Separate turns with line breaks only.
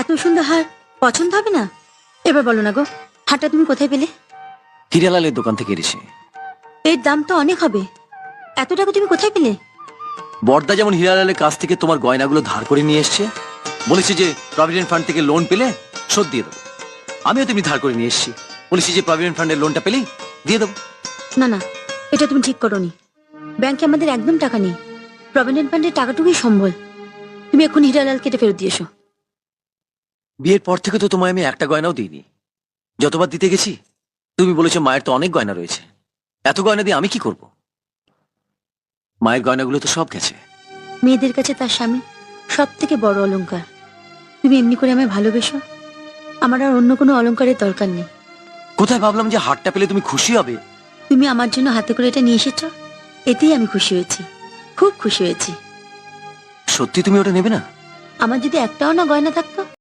এত সুন্দর হার পছন্দ হবে না? এবার বলো না গো, হারটা তুমি কোথায় পেলে?
হিরালালের দোকান থেকে এসে।
এর দাম তো অনেক হবে, এত টাকা তুমি কোথায় পেলে?
বর্দা যেমন হিরালালের কাছ থেকে তোমার গয়নাগুলো ধার করে নিয়ে এসছে, বলেছে যে প্রভিডেন্ট ফান্ড থেকে লোন পেলে শোধ দিয়ে দেবো। আমিও তেমনি ধার করে নিয়ে এসেছি, বলেছি যে প্রভিডেন্ট ফান্ডের লোনটা পেলেই দিয়ে দেবো।
না না, এটা তুমি ঠিক করোনি। ব্যাংকে আমাদের একদম টাকা নেই, প্রভিডেন্ট ফান্ডের টাকাটুকুই সম্বল। তুমি এখন হিরালাল কেটে ফেরত দিয়েছো।
বিয়ের পর থেকে তো তোমায় আমি একটা গয়নাও দিইনি। যতবার দিতে গেছি তুমি বলেছো মায়ের তো অনেক গয়না রয়েছে, এত গয়না দিয়ে আমি কি করব? মায়ের গয়নাগুলো তো সব গেছে।
মেয়েদের কাছে তার স্বামী সব থেকে বড় অলংকার। তুমি এমনি করে আমায় ভালোবেসো, আমার আর অন্য কোনো অলংকারের দরকার নেই।
কোথায় ভাবলাম যে হারটা পেলে তুমি খুশি হবে।
তুমি আমার জন্য হাতে করে এটা নিয়ে এসেছো, এতেই আমি খুশি হয়েছি, খুব খুশি হয়েছি।
সত্যি তুমি ওটা নেবে না?
আমার যদি একটাও না গয়না থাকতো